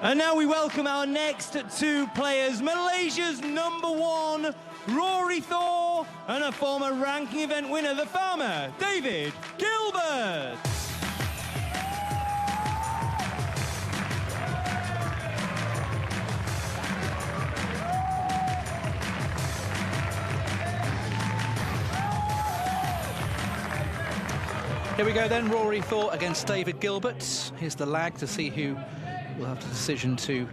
And now we welcome our next two players, Malaysia's #1, Rory Thor, and a former ranking event winner, the farmer, David Gilbert. Here we go then, Rory Thor against David Gilbert. Here's the lag to see who will have the decision to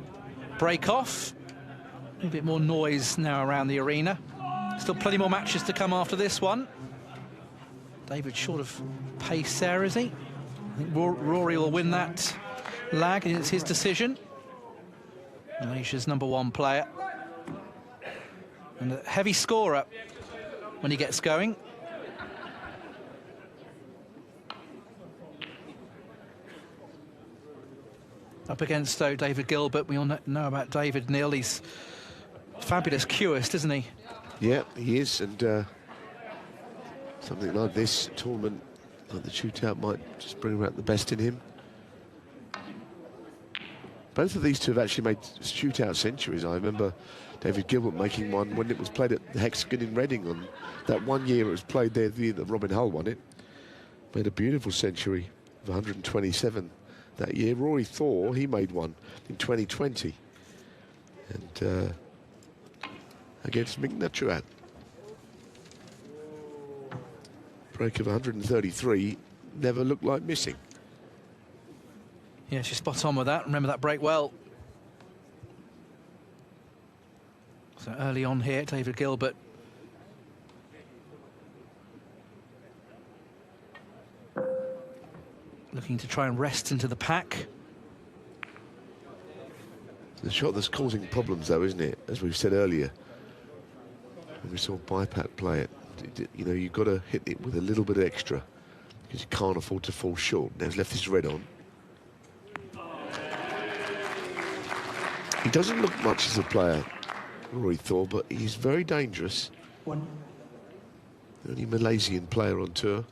break off. A bit more noise now around the arena. Still plenty more matches to come after this one. David short of pace there, is he? I think Rory will win that lag, and it's his decision. Malaysia's #1 player. And a heavy scorer when he gets going. Up against, though, David Gilbert. We all know about David Neal. He's fabulous cueist, isn't he? Yeah, he is. And something like this tournament, like the shootout, might just bring out the best in him. Both of these two have actually made shootout centuries. I remember David Gilbert making one when it was played at the Hexagon in Reading on that one year it was played there, the year that Robin Hull won it. Made a beautiful century of 127. That year. Rory Thor, he made one in 2020, and against Mick Natruat. Break of 133 never looked like missing. Yeah, she's spot on with that. Remember that break well. So early on here, David Gilbert. Looking to try and rest into the pack. The shot that's causing problems, though, isn't it? As we've said earlier, when we saw Bipat play it, you know, you've got to hit it with a little bit extra because you can't afford to fall short. Now he's left his red on. He doesn't look much as a player, Rory Thor, but he's very dangerous. The only Malaysian player on tour.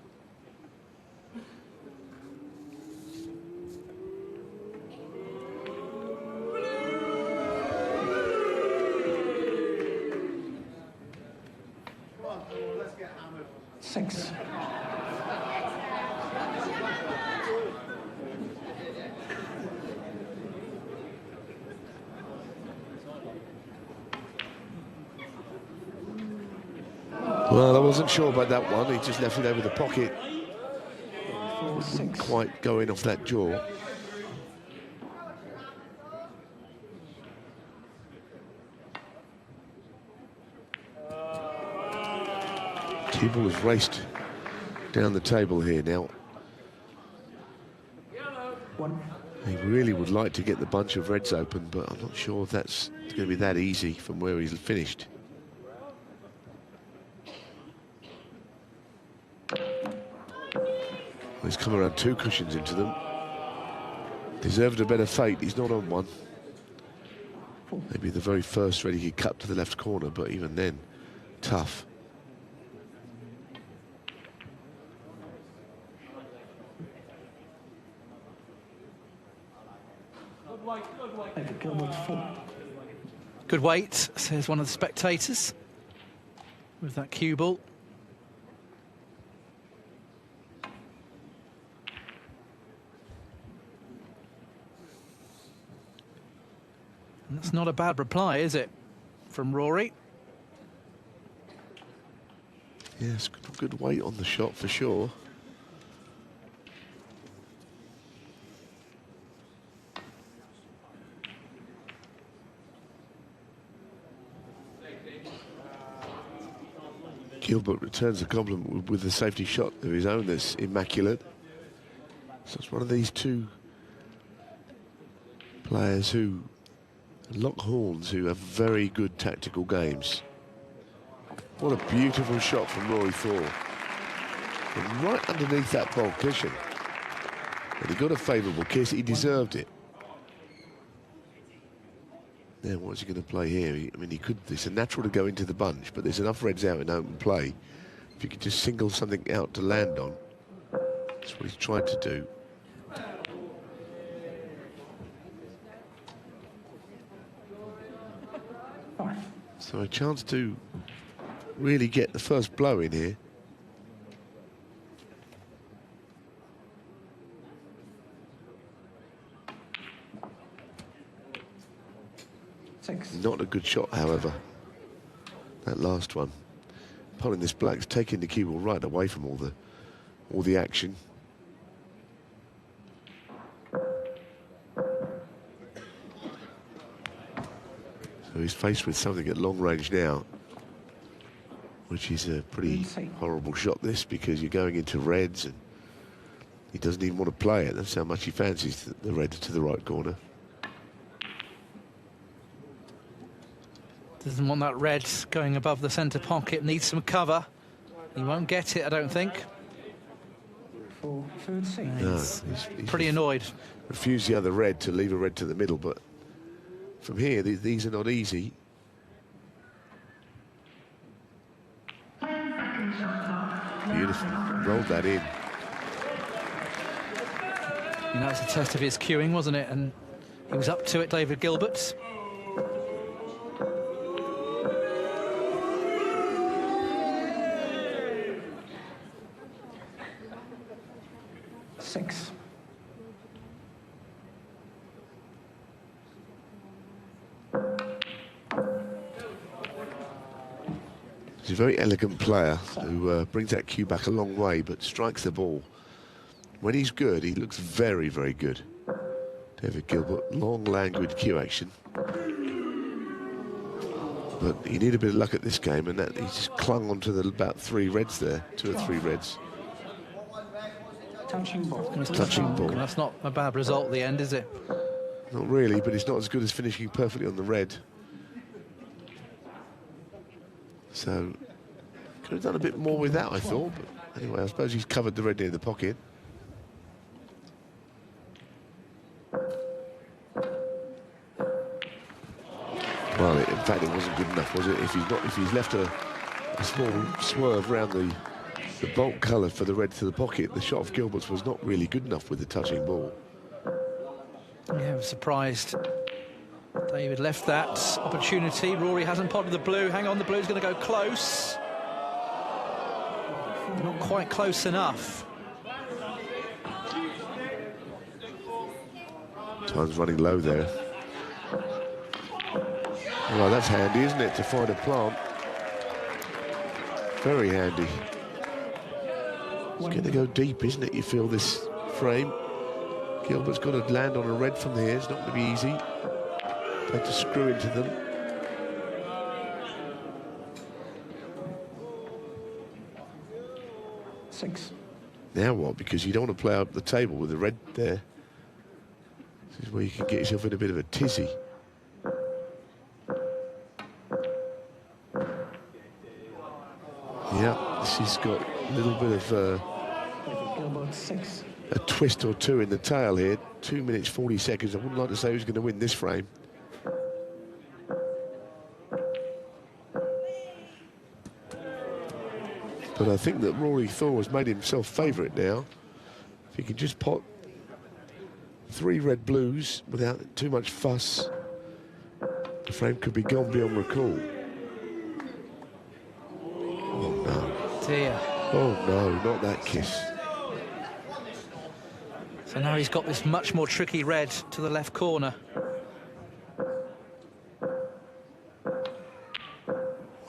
Six. Well, I wasn't sure about that one. He just left it over the pocket. Didn't quite go in off that jaw. People has raced down the table here now. He really would like to get the bunch of reds open, but I'm not sure if that's going to be that easy from where he's finished. He's come around 2 cushions into them. Deserved a better fate. He's not on one. Maybe the very first red he could cut to the left corner, but even then, tough. Good weight, says one of the spectators, with that cue ball. And that's not a bad reply, is it, from Rory? Yes, good weight on the shot for sure. Gilbert returns a compliment with a safety shot of his own that's immaculate. So it's one of these two players who lock horns, who have very good tactical games. What a beautiful shot from Rory Thor. And right underneath that ball cushion. And he got a favourable kiss, he deserved it. Now, what's he going to play here? I mean, he could. It's a natural to go into the bunch, but there's enough reds out in open play. If you could just single something out to land on, that's what he's tried to do. So a chance to really get the first blow in here. Not a good shot, however, that last one. Pulling this black's taking the cue ball right away from all the action. So he's faced with something at long range now, which is a pretty horrible shot, this, because you're going into reds and he doesn't even want to play it. That's how much he fancies the red to the right corner. Doesn't want that red going above the centre pocket, needs some cover. He won't get it, I don't think. No, he's pretty annoyed. Refused the other red to leave a red to the middle, but from here, these are not easy. Beautiful, rolled that in. You know, it's a test of his cueing, wasn't it? And he was up to it, David Gilbert. He's a very elegant player who brings that cue back a long way, but strikes the ball. When he's good, he looks very, very good. David Gilbert, long, languid cue action. But you need a bit of luck at this game, and that he just clung onto about 3 reds there, 2 or 3 reds. Touching ball. Touching ball. That's not a bad result at the end, is it? Not really, but it's not as good as finishing perfectly on the red. So, could have done a bit more with that, I thought. But anyway, I suppose he's covered the red near the pocket. Well, in fact, it wasn't good enough, was it? If he's left a small swerve around the bulk colour for the red to the pocket, the shot of Gilbert's was not really good enough with the touching ball. Yeah, I was surprised. David left that opportunity. Rory hasn't potted the blue. Hang on, the blue's going to go close. Not quite close enough. Time's running low there. Well, that's handy, isn't it, to find a plant? Very handy. It's going to go deep, isn't it? You feel this frame. Gilbert's got to land on a red from here. It's not going to be easy. Have to screw into them. Now what? Because you don't want to play up the table with the red there. This is where you can get yourself in a bit of a tizzy. Yeah, this has got a little bit of a twist or two in the tail here. 2 minutes 40 seconds. I wouldn't like to say who's going to win this frame. But I think that Rory Thor has made himself favourite now. If he can just pot 3 red blues without too much fuss, the frame could be gone beyond recall. Oh no. Dear. Oh no, not that kiss. So now he's got this much more tricky red to the left corner.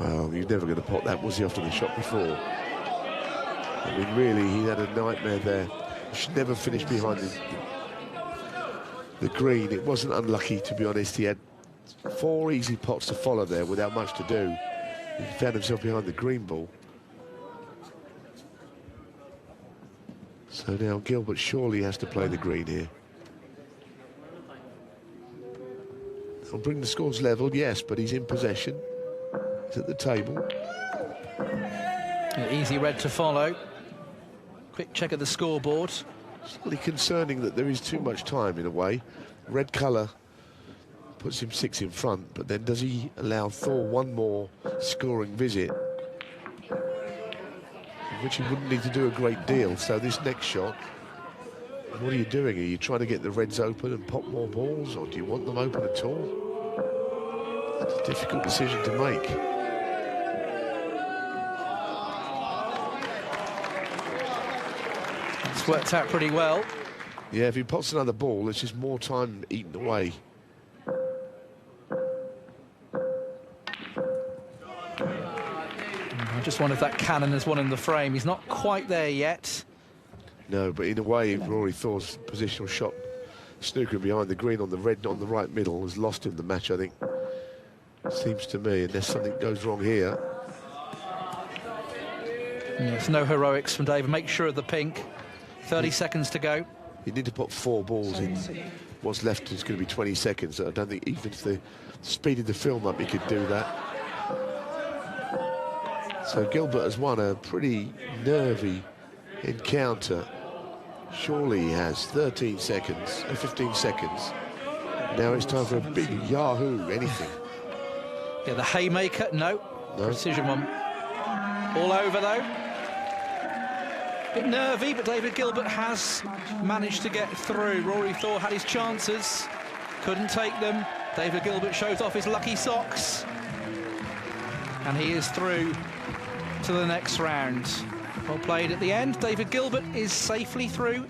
Well, he's never going to pot that, was he, after the shot before? I mean, really, he had a nightmare there. He should never finish behind the green. It wasn't unlucky, to be honest. He had 4 easy pots to follow there without much to do. He found himself behind the green ball. So now Gilbert surely has to play the green here. He'll bring the scores level, yes, but he's in possession. He's at the table. An easy red to follow. Quick check of the scoreboard. Slightly concerning that there is too much time in a way. Red colour puts him 6 in front, but then does he allow Thor one more scoring visit, which he wouldn't need to do a great deal? So this next shot, what are you doing? Are you trying to get the reds open and pop more balls, or do you want them open at all? That's a difficult decision to make. It's worked out pretty well. Yeah, if he pots another ball, it's just more time eaten away. I just wonder if that cannon has won him the frame. He's not quite there yet. No, but in a way, Rory Thor's positional shot, snookering behind the green on the red, on the right middle, has lost him the match, I think. Seems to me, unless something goes wrong here. Yes, no heroics from David. Make sure of the pink. 30 seconds to go. You need to put 4 balls in. What's left is going to be 20 seconds. I don't think even if they speeded the film up, he could do that. So Gilbert has won a pretty nervy encounter. Surely he has 13 seconds, 15 seconds. Now it's time for a big Yahoo, anything. Yeah, the haymaker, no. Precision one. All over though. Bit nervy, but David Gilbert has managed to get through. Rory Thor had his chances, couldn't take them. David Gilbert shows off his lucky socks. And he is through to the next round. Well played at the end. David Gilbert is safely through.